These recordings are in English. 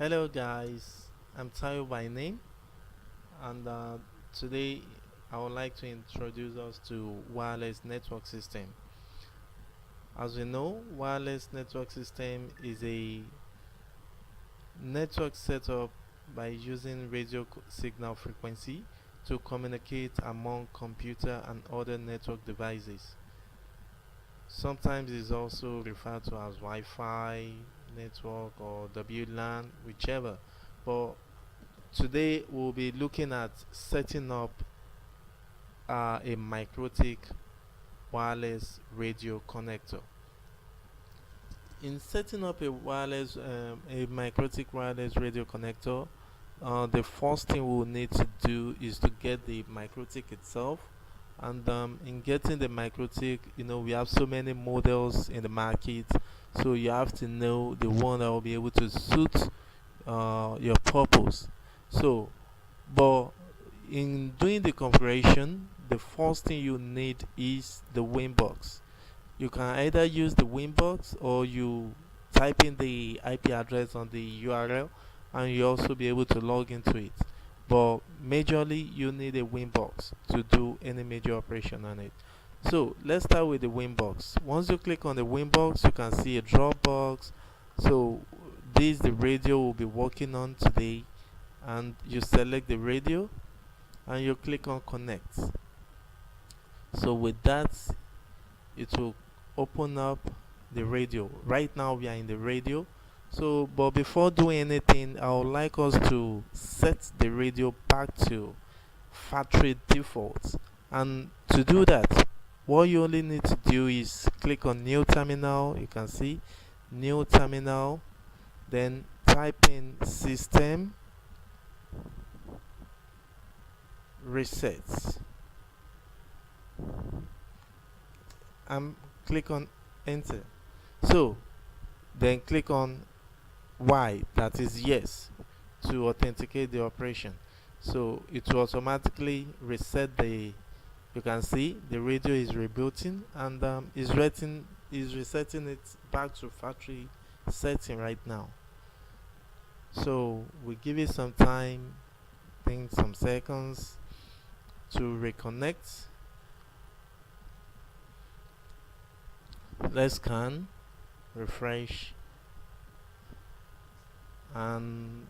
Hello guys, I'm Tayo by name, and today I would like to introduce us to wireless network system. As we know, wireless network system is a network set up by using radio signal frequency to communicate among computer and other network devices. Sometimes it's also referred to as Wi-Fi network or WLAN, whichever. But today we'll be looking at setting up a Mikrotik wireless radio connector. In setting up a Mikrotik wireless radio connector, the first thing we'll need to do is to get the Mikrotik itself. And in getting the Mikrotik, we have so many models in the market, so you have to know the one that will be able to suit your purpose. So, but in doing the configuration, the first thing you need is the Winbox. You can either use the Winbox or you type in the IP address on the URL and you also be able to log into it. But majorly you need a Winbox to do any major operation on it. So let's start with the Winbox. Once you click on the Winbox, you can see a Dropbox. So this is the radio we'll be working on today, and you select the radio and you click on connect. So with that, it will open up the radio. Right now we are in the radio. So but before doing anything, I would like us to set the radio back to factory default. And to do that, what you only need to do is click on new terminal. You can see new terminal, then type in system reset and click on enter. So then click on Y, that is yes, to authenticate the operation. So it will automatically reset the, you can see the radio is rebooting, and is resetting it back to factory setting right now. So we give it some time, I think some seconds, to reconnect. Let's scan, refresh, and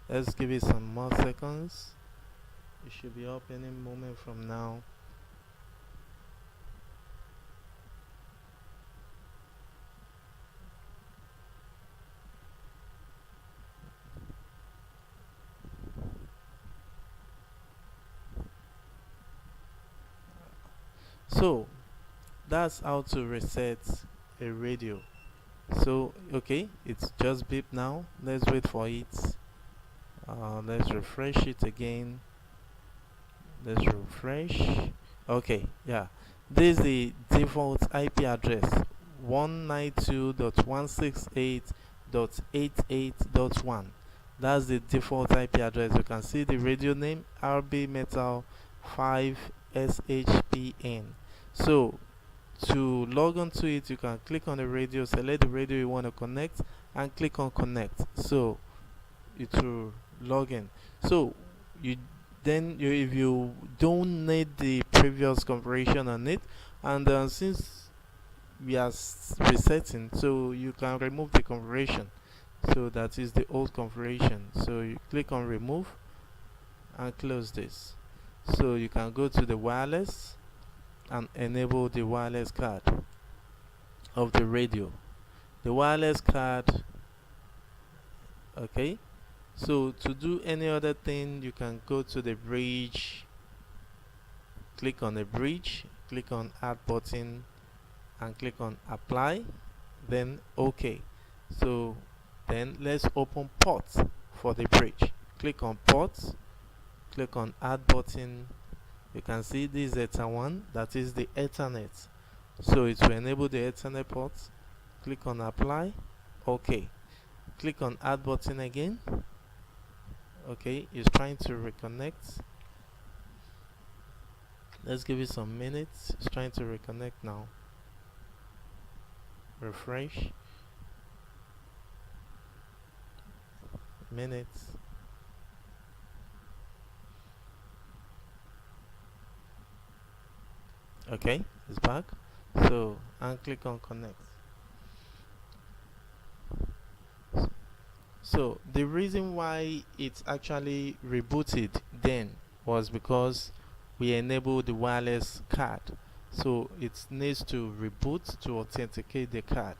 let's give it some more seconds. It should be up any moment from now. So that's how to reset a radio. So okay, it's just beep now. Let's wait for it. Let's refresh it again. Let's refresh. Okay, yeah, this is the default IP address, 192.168.88.1. That's the default IP address. You can see the radio name RB Metal 5 SHPN. So to log on to it, you can click on the radio, select the radio you want to connect, and click on connect. So it will log in. So you if you don't need the previous configuration on it, and since we are resetting, so you can remove the configuration. So that is the old configuration. So you click on remove and close this. So you can go to the wireless and enable the wireless card of the radio. The wireless card, okay. So to do any other thing, you can go to the bridge, click on the bridge, click on add button, and click on apply, then OK. So then let's open ports for the bridge. Click on ports, click on add button. You can see this is ETA1, that is the Ethernet. So it will enable the Ethernet port. Click on apply, OK. Click on add button again. Okay, it's trying to reconnect. Let's give it some minutes. It's trying to reconnect now. refresh, minutes. Okay, it's back. So and click on connect. So the reason why it's actually rebooted then was because we enabled the wireless card. So it needs to reboot to authenticate the card.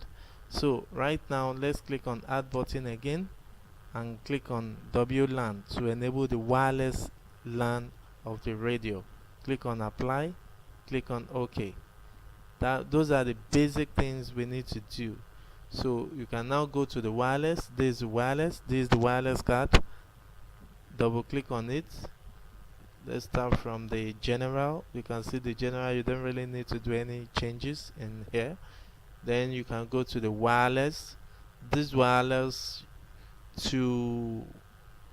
So right now let's click on add button again and click on WLAN to enable the wireless LAN of the radio. Click on apply, click on OK. Those are the basic things we need to do. So you can now go to the wireless. This is the wireless card. Double click on it. Let's start from the general. You can see the general. You don't really need to do any changes in here. Then you can go to the wireless. This wireless to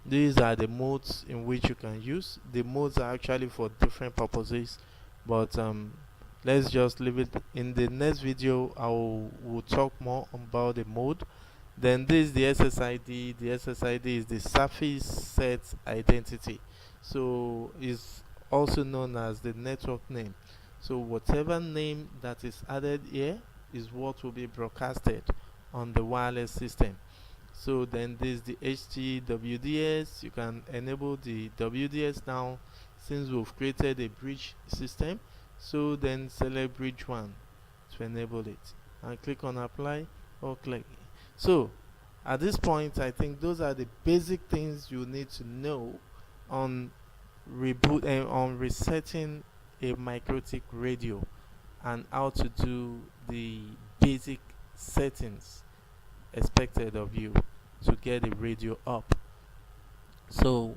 these are the modes in which you can use. The modes are actually for different purposes, but let's just leave it. In the next video will talk more about the mode. Then this is the SSID. The SSID is the surface set identity, so it's also known as the network name. So whatever name that is added here is what will be broadcasted on the wireless system. So then this is the HTWDS. You can enable the WDS now since we've created a bridge system. So then select bridge 1 to enable it and click on apply or click. So at this point I think those are the basic things you need to know on reboot and on resetting a Mikrotik radio and how to do the basic settings expected of you to get the radio up. So